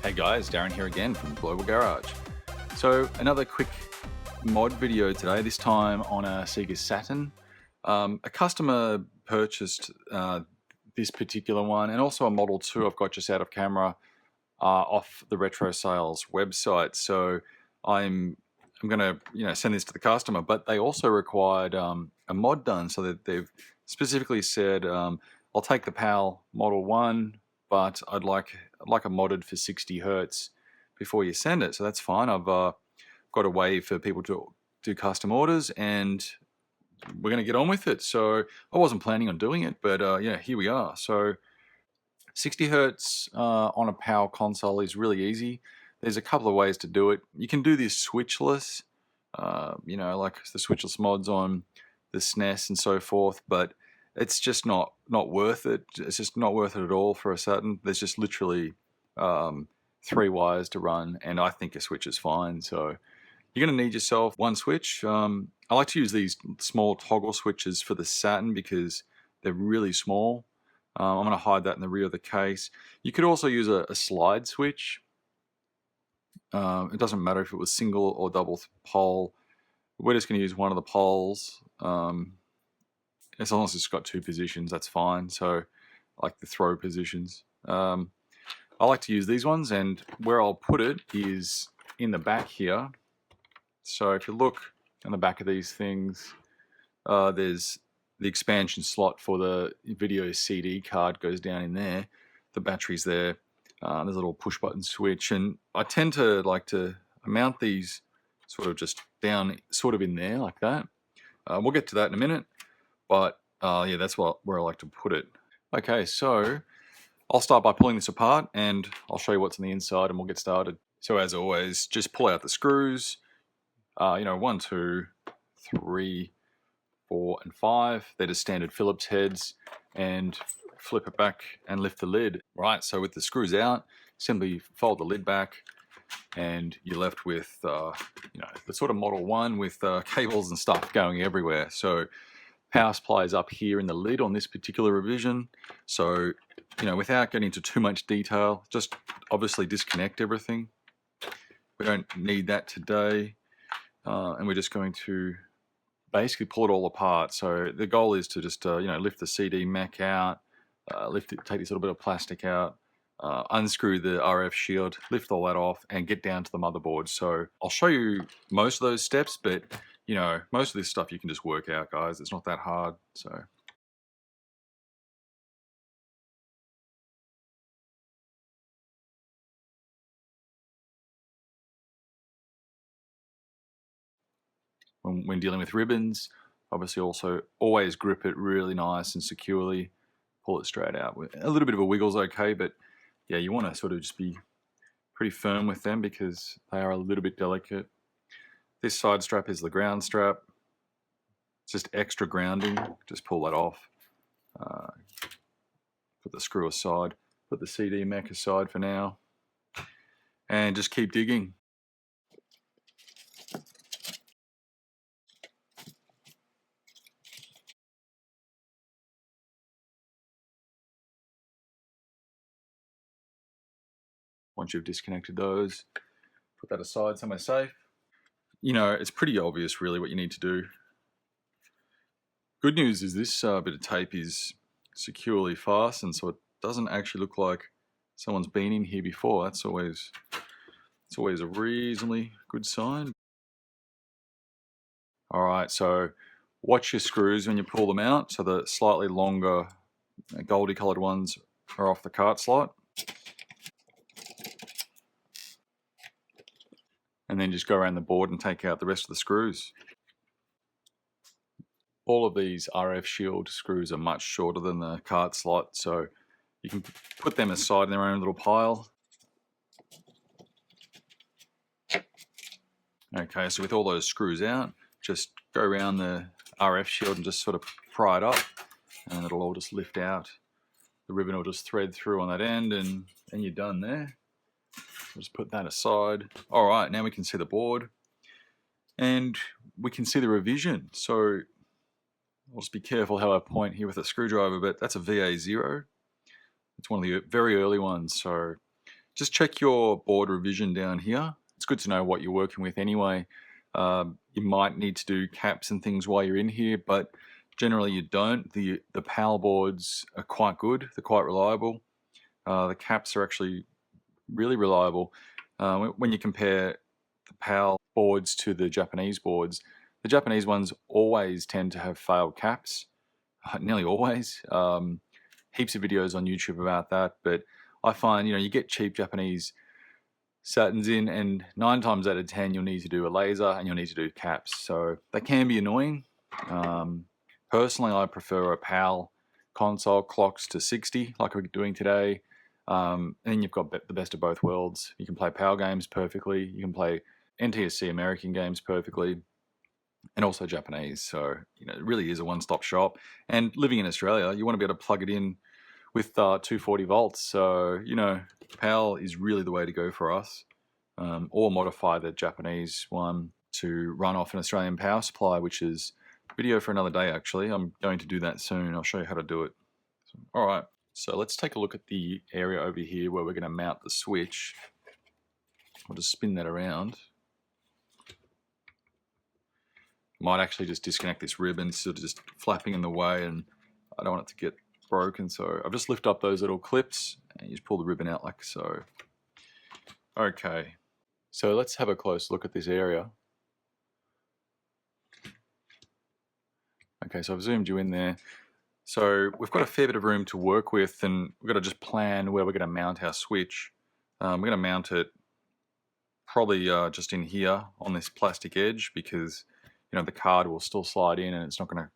Hey guys, Darren here again from Global Garage. So another quick mod video today, this time on a Sega Saturn. A customer purchased this particular one and also a Model 2 I've got just out of camera off the Retro Sales website. So I'm going to send this to the customer, but they also required a mod done, so that they've specifically said, I'll take the PAL Model 1, but I'd like a modded for 60 hertz before you send it. So that's fine. I've got a way for people to do custom orders, and we're going to get on with it. So I wasn't planning on doing it, but yeah, here we are. So 60 hertz on a PAL console is really easy. There's a couple of ways to do it. You can do this switchless, like the switchless mods on the SNES and so forth, but it's just not worth it. It's just not worth it at all for a Saturn. There's just literally 3 wires to run, and I think a switch is fine. So you're going to need yourself one switch. I like to use these small toggle switches for the Saturn because they're really small. I'm going to hide that in the rear of the case. You could also use a slide switch. It doesn't matter if it was single or double pole. We're just going to use one of the poles. As long as it's got 2 positions, that's fine. So, like the throw positions. I like to use these ones, and where I'll put it is in the back here. So if you look on the back of these things, there's the expansion slot for the video CD card goes down in there. The battery's there. There's a little push button switch, and I tend to like to mount these sort of just down, sort of in there like that. We'll get to that in a minute, but yeah, that's where I like to put it. Okay, so I'll start by pulling this apart, and I'll show you what's on the inside, and we'll get started. So as always, just pull out the screws. 1, 2, 3, 4, and 5. They're just standard Phillips heads, and flip it back and lift the lid. Right, so with the screws out, simply fold the lid back, and you're left with the sort of Model 1 with cables and stuff going everywhere. So power supply is up here in the lid on this particular revision. So without getting into too much detail, just obviously disconnect everything. We don't need that today, and we're just going to basically pull it all apart. So the goal is to just lift the CD mech out, take this little bit of plastic out, unscrew the RF shield, lift all that off, and get down to the motherboard. So I'll show you most of those steps, but most of this stuff you can just work out, guys. It's not that hard. So when dealing with ribbons, obviously also always grip it really nice and securely. Pull it straight out. A little bit of a wiggle's okay, but yeah, you want to sort of just be pretty firm with them because they are a little bit delicate. This side strap is the ground strap. It's just extra grounding. Just pull that off. Put the screw aside. Put the CD mech aside for now. And just keep digging. Once you've disconnected those, put that aside somewhere safe. It's pretty obvious really what you need to do. Good news is this bit of tape is securely fastened, so it doesn't actually look like someone's been in here before. It's always a reasonably good sign. All right, so watch your screws when you pull them out. So the slightly longer goldy colored ones are off the cart slot. And then just go around the board and take out the rest of the screws. All of these RF shield screws are much shorter than the cart slot, so you can put them aside in their own little pile. Okay, so with all those screws out, just go around the RF shield and just sort of pry it up, and it'll all just lift out. The ribbon will just thread through on that end, and you're done there. I'll just put that aside. All right, now we can see the board, and we can see the revision. So I'll just be careful how I point here with a screwdriver, but that's a VA0. It's one of the very early ones, so just check your board revision down here. It's good to know what you're working with anyway. You might need to do caps and things while you're in here, but generally you don't. The PAL boards are quite good. They're quite reliable. The caps are actually really reliable. When you compare the PAL boards to the Japanese boards, the Japanese ones always tend to have failed caps, nearly always. Heaps of videos on YouTube about that, but I find, you get cheap Japanese Saturns in, and 9 times out of 10 you'll need to do a laser and you'll need to do caps, so they can be annoying. Personally, I prefer a PAL console clocks to 60 like we're doing today. And then you've got the best of both worlds. You can play PAL games perfectly, you can play NTSC American games perfectly, and also Japanese. So it really is a one-stop shop. And living in Australia, you want to be able to plug it in with 240 volts. So PAL is really the way to go for us. Or modify the Japanese one to run off an Australian power supply, which is video for another day actually. I'm going to do that soon. I'll show you how to do it. All right, so let's take a look at the area over here where we're going to mount the switch. I'll just spin that around. Might actually just disconnect this ribbon, sort of just flapping in the way, and I don't want it to get broken, so I'll just lift up those little clips and you just pull the ribbon out like so. Okay, so let's have a close look at this area. Okay, so I've zoomed you in there. So we've got a fair bit of room to work with, and we've got to just plan where we're going to mount our switch. We're going to mount it probably just in here on this plastic edge, because the card will still slide in and it's not going to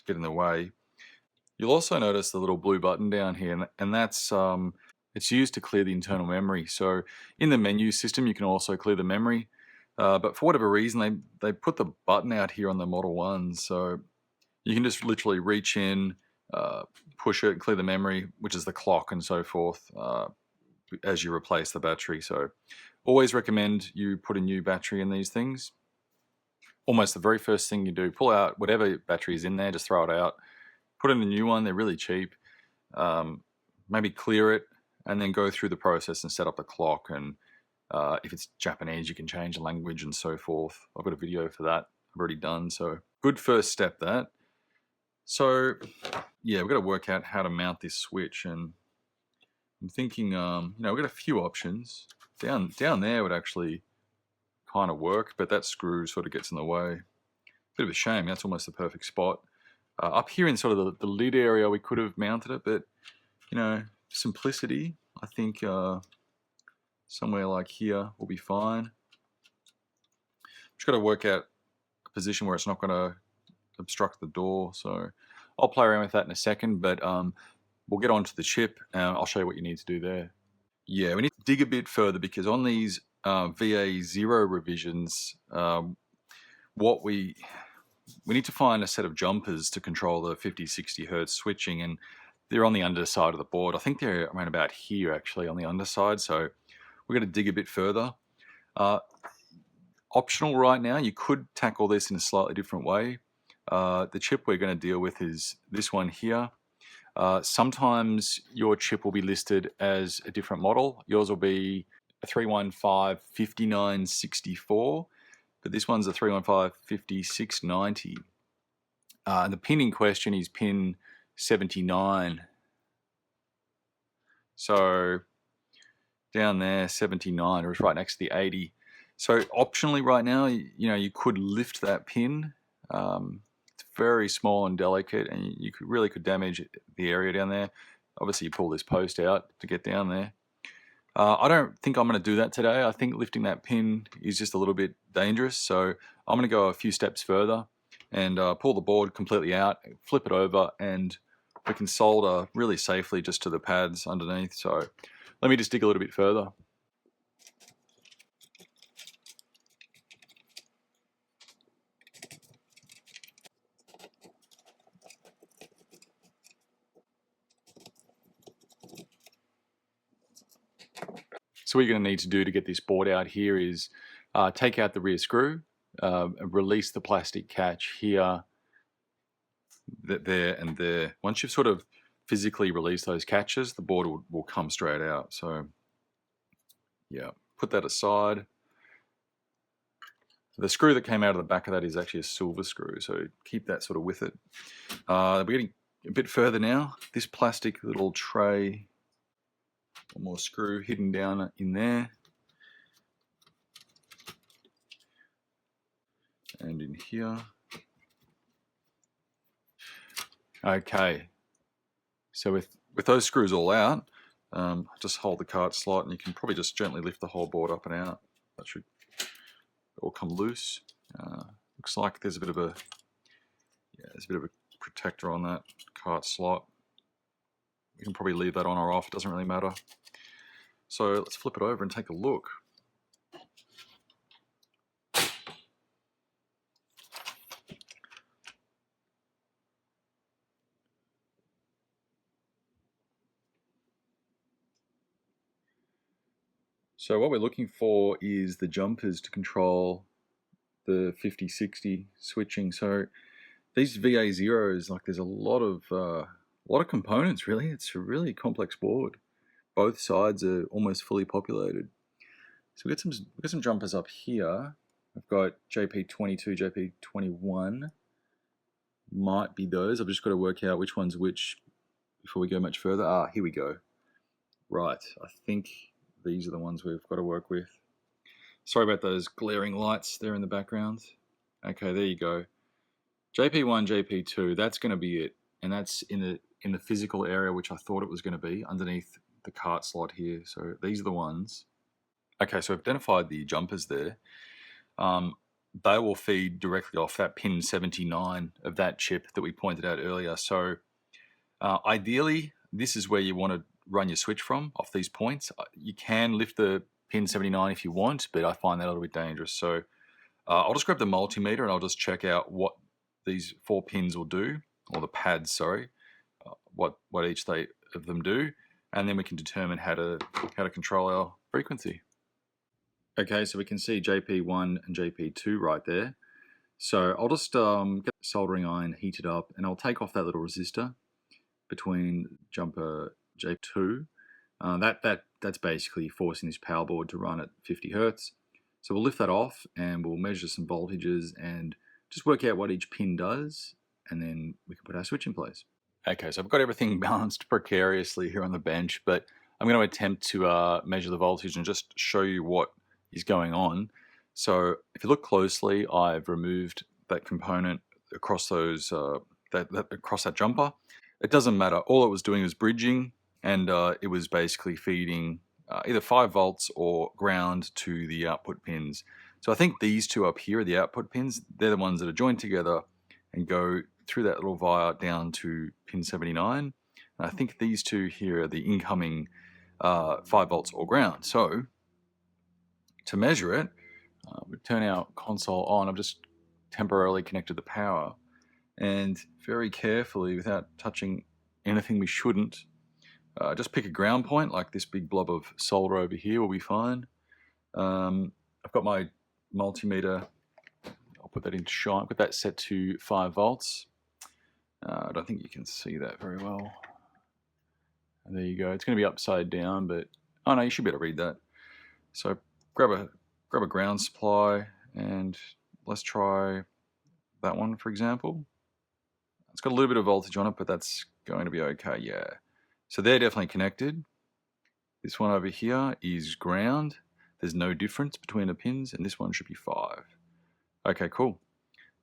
get in the way. You'll also notice the little blue button down here, and that's it's used to clear the internal memory. So in the menu system you can also clear the memory, but for whatever reason they put the button out here on the Model 1, so you can just literally reach in, push it, clear the memory, which is the clock and so forth, as you replace the battery. So always recommend you put a new battery in these things. Almost the very first thing you do, pull out whatever battery is in there, just throw it out, put in a new one. They're really cheap. Maybe clear it and then go through the process and set up the clock. And if it's Japanese, you can change the language and so forth. I've got a video for that I've already done. So good first step, that. So yeah, we've got to work out how to mount this switch, and I'm thinking, we've got a few options. Down there would actually kind of work, but that screw sort of gets in the way. Bit of a shame. That's almost the perfect spot. Up here in sort of the lid area, we could have mounted it, but simplicity, I think somewhere like here will be fine. Just got to work out a position where it's not going to obstruct the door, so I'll play around with that in a second, but we'll get onto the chip and I'll show you what you need to do there. Yeah, we need to dig a bit further, because on these VA0 revisions, we need to find a set of jumpers to control the 50-60 Hertz switching, and they're on the underside of the board. I think they're around about here actually on the underside, so we're going to dig a bit further. Optional right now, you could tackle this in a slightly different way. The chip we're going to deal with is this one here. Sometimes your chip will be listed as a different model. Yours will be a 315-5964, but this one's a 315-5690. And the pin in question is pin 79. So down there, 79, or it's right next to the 80. So optionally right now, you could lift that pin. It's very small and delicate, and you really could damage the area down there. Obviously you pull this post out to get down there. I don't think I'm going to do that today. I think lifting that pin is just a little bit dangerous, so I'm going to go a few steps further and pull the board completely out, flip it over, and we can solder really safely just to the pads underneath. So let me just dig a little bit further. So what you're going to need to do to get this board out here is take out the rear screw, release the plastic catch here, there and there. Once you've sort of physically released those catches, the board will come straight out. So Yeah, put that aside. The screw that came out of the back of that is actually a silver screw, so keep that sort of with it. We're getting a bit further now. This plastic little tray, one more screw hidden down in there. And in here. Okay, so with those screws all out, just hold the cart slot and you can probably just gently lift the whole board up and out. That should all come loose. Looks like there's a bit of a protector on that cart slot. You can probably leave that on or off, it doesn't really matter. So let's flip it over and take a look. So what we're looking for is the jumpers to control the 50-60 switching. So these VA zeros, like there's a lot of components really. It's a really complex board. Both sides are almost fully populated. So we've got some jumpers up here. I've got JP22, JP21. Might be those. I've just got to work out which one's which before we go much further. Here we go. Right, I think these are the ones we've got to work with. Sorry about those glaring lights there in the background. Okay, there you go. JP1, JP2, that's going to be it. And that's in the physical area, which I thought it was going to be, underneath the cart slot here. So these are the ones. Okay, so I've identified the jumpers there. They will feed directly off that pin 79 of that chip that we pointed out earlier. So ideally, this is where you want to run your switch from, off these points. You can lift the pin 79 if you want, but I find that a little bit dangerous. So I'll just grab the multimeter and I'll just check out what these 4 pins will do, or the pads, sorry, what each of them do, and then we can determine how to control our frequency. Okay, so we can see JP1 and JP2 right there. So I'll just get the soldering iron heated up and I'll take off that little resistor between jumper J2. That's basically forcing this power board to run at 50 Hertz. So we'll lift that off and we'll measure some voltages and just work out what each pin does, and then we can put our switch in place. Okay, so I've got everything balanced precariously here on the bench, but I'm going to attempt to measure the voltage and just show you what is going on. So if you look closely, I've removed that component across those across that jumper. It doesn't matter. All it was doing was bridging, and it was basically feeding either 5 volts or ground to the output pins. So I think these two up here are the output pins. They're the ones that are joined together and go through that little wire down to pin 79. And I think these two here are the incoming 5 volts or ground. So to measure it, we turn our console on. I've just temporarily connected the power, and very carefully, without touching anything we shouldn't, just pick a ground point, like this big blob of solder over here will be fine. I've got my multimeter, I'll put that into shine, put that set to 5 volts. I don't think you can see that very well. And there you go. It's going to be upside down, but oh no, you should be able to read that. So grab a ground supply, and let's try that one, for example. It's got a little bit of voltage on it, but that's going to be okay, yeah. So they're definitely connected. This one over here is ground. There's no difference between the pins, and this one should be 5. Okay, cool.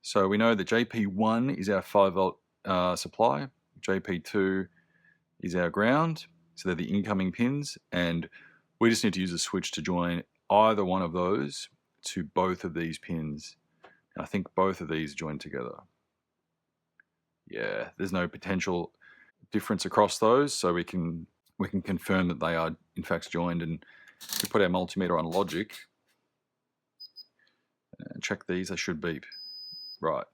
So we know that JP1 is our 5 volt supply, JP2 is our ground, so they're the incoming pins, and we just need to use a switch to join either one of those to both of these pins. And I think both of these join together. Yeah, there's no potential difference across those, so we can confirm that they are in fact joined. And we put our multimeter on logic and check these. They should beep. Right.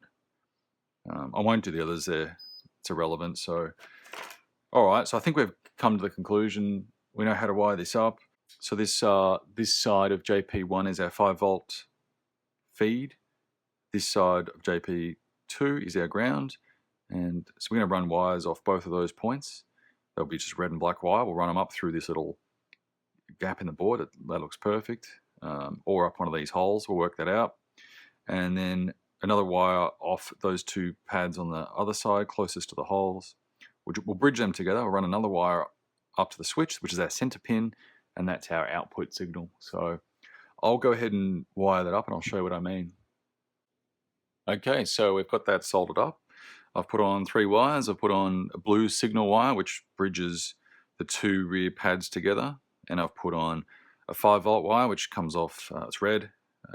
I won't do the others there. It's irrelevant. So, all right. So I think we've come to the conclusion. We know how to wire this up. So this side of JP1 is our 5 volt feed. This side of JP2 is our ground. And so we're going to run wires off both of those points. They'll be just red and black wire. We'll run them up through this little gap in the board. That looks perfect. Or up one of these holes, we'll work that out. And then another wire off those two pads on the other side, closest to the holes. We'll bridge them together. We'll run another wire up to the switch, which is our center pin, and that's our output signal. So I'll go ahead and wire that up and I'll show you what I mean. Okay, so we've got that soldered up. I've put on 3 wires. I've put on a blue signal wire, which bridges the 2 rear pads together. And I've put on a 5-volt wire, which comes off, it's red,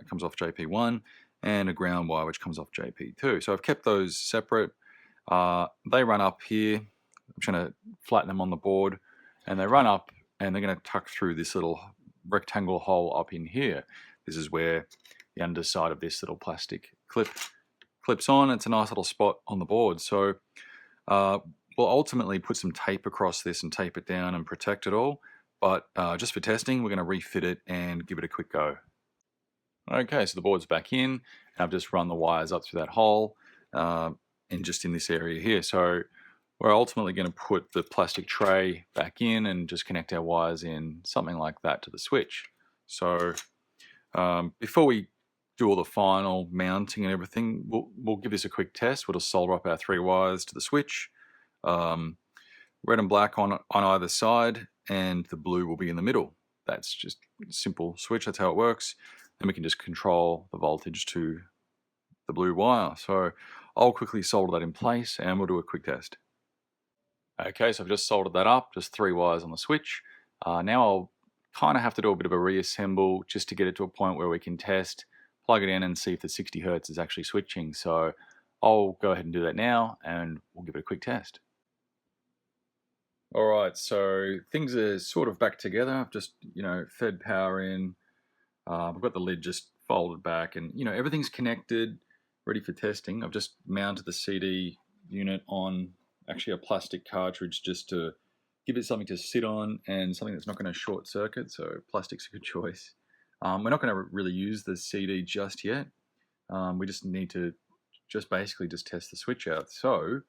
comes off JP1, and a ground wire, which comes off JP2. So I've kept those separate. They run up here. I'm trying to flatten them on the board. And they run up, and they're going to tuck through this little rectangle hole up in here. This is where the underside of this little plastic clips on. It's a nice little spot on the board. So we'll ultimately put some tape across this and tape it down and protect it all. But just for testing, we're going to refit it and give it a quick go. Okay, so the board's back in. I've just run the wires up through that hole and just in this area here. So we're ultimately going to put the plastic tray back in and just connect our wires in something like that to the switch. So before we do all the final mounting and everything, we'll give this a quick test. We'll just solder up our 3 wires to the switch. Red and black on either side, and the blue will be in the middle. That's just a simple switch. That's how it works. And we can just control the voltage to the blue wire. So I'll quickly solder that in place and we'll do a quick test. Okay, so I've just soldered that up, just 3 wires on the switch. Now I'll kind of have to do a bit of a reassemble just to get it to a point where we can test, plug it in and see if the 60 Hertz is actually switching. So I'll go ahead and do that now and we'll give it a quick test. All right, so things are sort of back together. I've just, fed power in. I've got the lid just folded back and, everything's connected, ready for testing. I've just mounted the CD unit on actually a plastic cartridge just to give it something to sit on and something that's not going to short circuit. So plastic's a good choice. We're not going to really use the CD just yet. We just need to basically test the switch out. So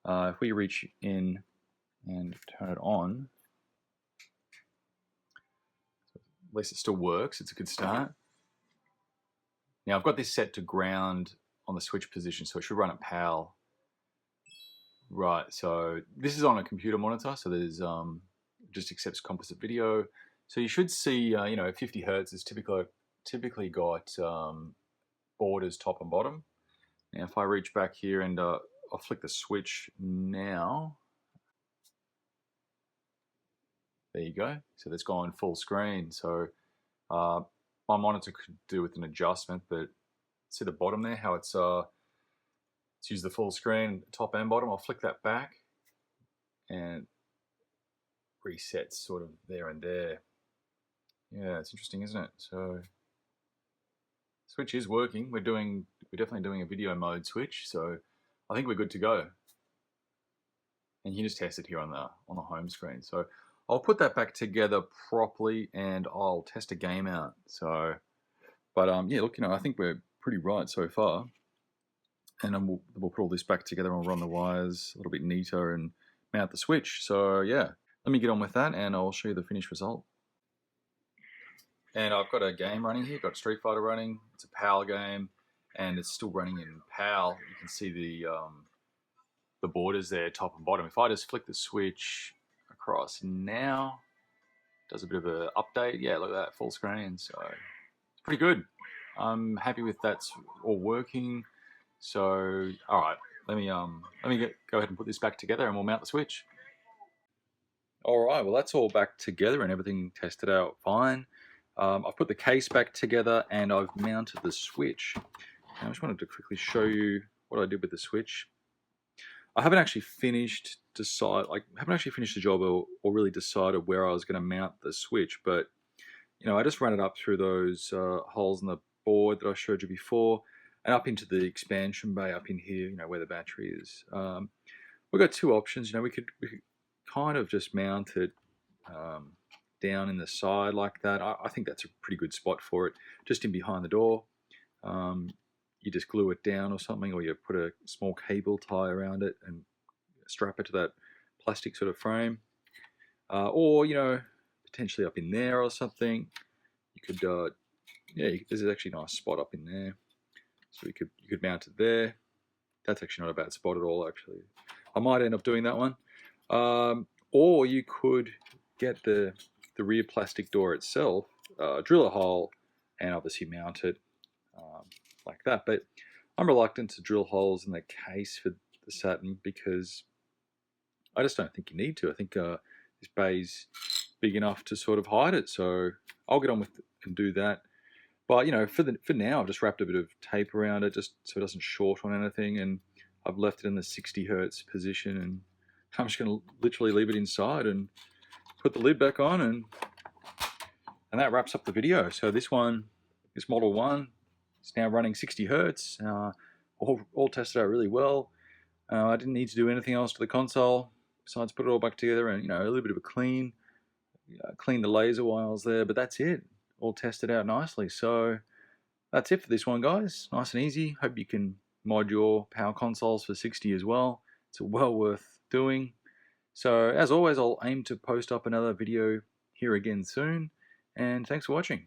if we reach in and turn it on, at least it still works. It's a good start. Now I've got this set to ground on the switch position, so it should run at PAL. Right, so this is on a computer monitor, so there's just accepts composite video. So you should see, 50 Hertz is typically got borders top and bottom. Now if I reach back here and I'll flick the switch now. There you go. So that's gone full screen. So my monitor could do with an adjustment, but see the bottom there, how it's use the full screen, top and bottom. I'll flick that back and resets sort of there and there. Yeah, it's interesting, isn't it? So switch is working. We're definitely doing a video mode switch, so I think we're good to go. And you can just test it here on the home screen. So I'll put that back together properly and I'll test a game out. So, but yeah, look, I think we're pretty right so far. And then we'll put all this back together and we'll run the wires a little bit neater and mount the switch. So yeah, let me get on with that and I'll show you the finished result. And I've got a game running here, got Street Fighter running. It's a PAL game and it's still running in PAL. You can see the borders there, top and bottom. If I just flick the switch across now, does a bit of an update. Yeah, look at that, full screen. So it's pretty good. I'm happy with that's all working. So, all right, let me go ahead and put this back together and we'll mount the switch. All right, well, that's all back together and everything tested out fine. I've put the case back together and I've mounted the switch. I just wanted to quickly show you what I did with the switch. I haven't actually finished the job or really decided where I was going to mount the switch, but I just ran it up through those holes in the board that I showed you before, and up into the expansion bay up in here, where the battery is. We've got 2 options. We could kind of just mount it down in the side like that. I think that's a pretty good spot for it, just in behind the door. You just glue it down or something, or you put a small cable tie around it and strap it to that plastic sort of frame. Or, potentially up in there or something. You could, yeah, there's actually a nice spot up in there, so you could mount it there. That's actually not a bad spot at all, actually. I might end up doing that one. Or you could get the rear plastic door itself, drill a hole, and obviously mount it like that. But I'm reluctant to drill holes in the case for the Saturn because I just don't think you need to. I think this bay's big enough to sort of hide it, so I'll get on with it and do that. But you know, for now, I've just wrapped a bit of tape around it just so it doesn't short on anything, and I've left it in the 60 hertz position, and I'm just going to literally leave it inside and put the lid back on, and that wraps up the video. So this Model 1, is now running 60 hertz, all tested out really well. I didn't need to do anything else to the console besides put it all back together and, you know, a little bit of a clean the laser wires there, but that's it. All tested out nicely. So that's it for this one, guys. Nice and easy. Hope you can mod your PAL consoles for 60 as well. It's well worth doing. So as always, I'll aim to post up another video here again soon, and thanks for watching.